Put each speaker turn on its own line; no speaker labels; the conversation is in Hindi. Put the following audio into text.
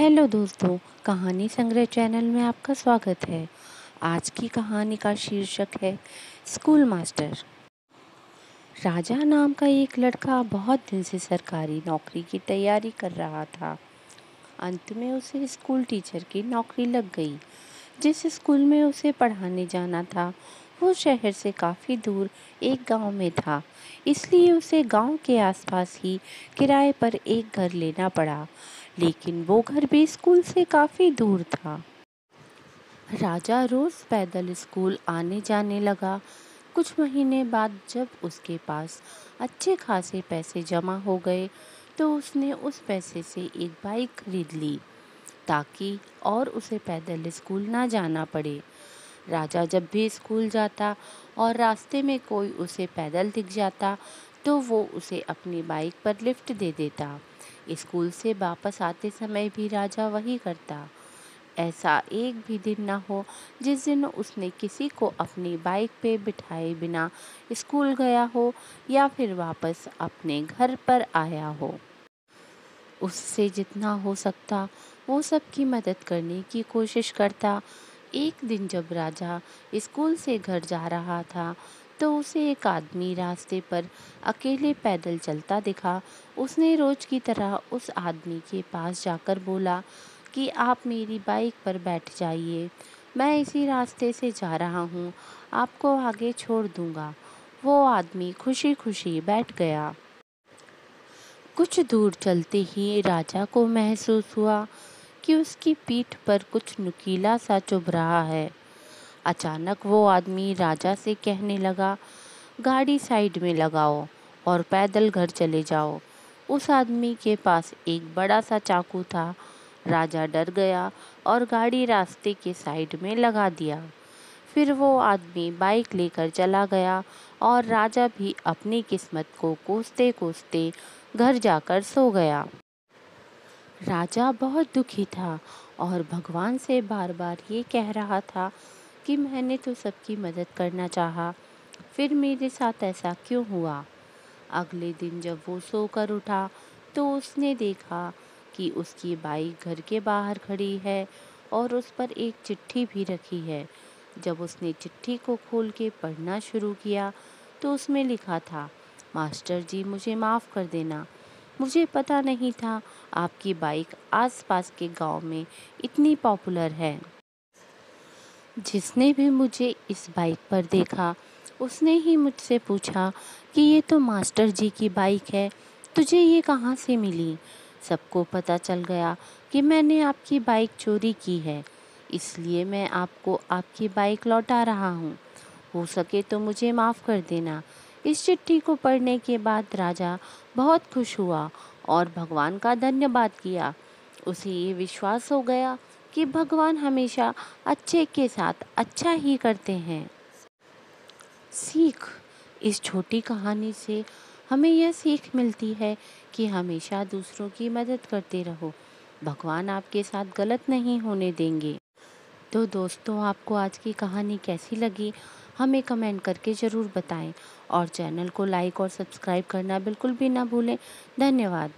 हेलो दोस्तों, कहानी संग्रह चैनल में आपका स्वागत है। आज की कहानी का शीर्षक है स्कूल मास्टर। राजा नाम का एक लड़का बहुत दिन से सरकारी नौकरी की तैयारी कर रहा था। अंत में उसे स्कूल टीचर की नौकरी लग गई। जिस स्कूल में उसे पढ़ाने जाना था वो शहर से काफ़ी दूर एक गांव में था, इसलिए उसे गांव के आसपास ही किराए पर एक घर लेना पड़ा। लेकिन वो घर भी स्कूल से काफ़ी दूर था। राजा रोज़ पैदल स्कूल आने जाने लगा। कुछ महीने बाद जब उसके पास अच्छे खासे पैसे जमा हो गए तो उसने उस पैसे से एक बाइक खरीद ली ताकि और उसे पैदल स्कूल ना जाना पड़े। राजा जब भी स्कूल जाता और रास्ते में कोई उसे पैदल दिख जाता तो वो उसे अपनी बाइक पर लिफ्ट दे देता। स्कूल से वापस आते समय भी राजा वही करता। ऐसा एक भी दिन न हो जिस दिन उसने किसी को अपनी बाइक पे बिठाए बिना स्कूल गया हो या फिर वापस अपने घर पर आया हो। उससे जितना हो सकता वो सबकी मदद करने की कोशिश करता। एक दिन जब राजा स्कूल से घर जा रहा था तो उसे एक आदमी रास्ते पर अकेले पैदल चलता दिखा। उसने रोज की तरह उस आदमी के पास जाकर बोला कि आप मेरी बाइक पर बैठ जाइए, मैं इसी रास्ते से जा रहा हूँ, आपको आगे छोड़ दूँगा। वो आदमी खुशी खुशी बैठ गया। कुछ दूर चलते ही राजा को महसूस हुआ कि उसकी पीठ पर कुछ नुकीला सा चुभ रहा है। अचानक वो आदमी राजा से कहने लगा, गाड़ी साइड में लगाओ और पैदल घर चले जाओ। उस आदमी के पास एक बड़ा सा चाकू था। राजा डर गया और गाड़ी रास्ते के साइड में लगा दिया। फिर वो आदमी बाइक लेकर चला गया और राजा भी अपनी किस्मत को कोसते कोसते घर जाकर सो गया। राजा बहुत दुखी था और भगवान से बार बार ये कह रहा था कि मैंने तो सबकी मदद करना चाहा, फिर मेरे साथ ऐसा क्यों हुआ। अगले दिन जब वो सोकर उठा तो उसने देखा कि उसकी बाइक घर के बाहर खड़ी है और उस पर एक चिट्ठी भी रखी है। जब उसने चिट्ठी को खोल के पढ़ना शुरू किया तो उसमें लिखा था, मास्टर जी मुझे माफ़ कर देना, मुझे पता नहीं था आपकी बाइक आसपास के गांव में इतनी पॉपुलर है। जिसने भी मुझे इस बाइक पर देखा उसने ही मुझसे पूछा कि ये तो मास्टर जी की बाइक है, तुझे ये कहाँ से मिली। सबको पता चल गया कि मैंने आपकी बाइक चोरी की है, इसलिए मैं आपको आपकी बाइक लौटा रहा हूँ। हो सके तो मुझे माफ़ कर देना। इस चिट्ठी को पढ़ने के बाद राजा बहुत खुश हुआ और भगवान का धन्यवाद किया। उसे ये विश्वास हो गया कि भगवान हमेशा अच्छे के साथ अच्छा ही करते हैं। सीख। इस छोटी कहानी से हमें यह सीख मिलती है कि हमेशा दूसरों की मदद करते रहो, भगवान आपके साथ गलत नहीं होने देंगे। तो दोस्तों, आपको आज की कहानी कैसी लगी हमें कमेंट करके ज़रूर बताएं और चैनल को लाइक और सब्सक्राइब करना बिल्कुल भी ना भूलें। धन्यवाद।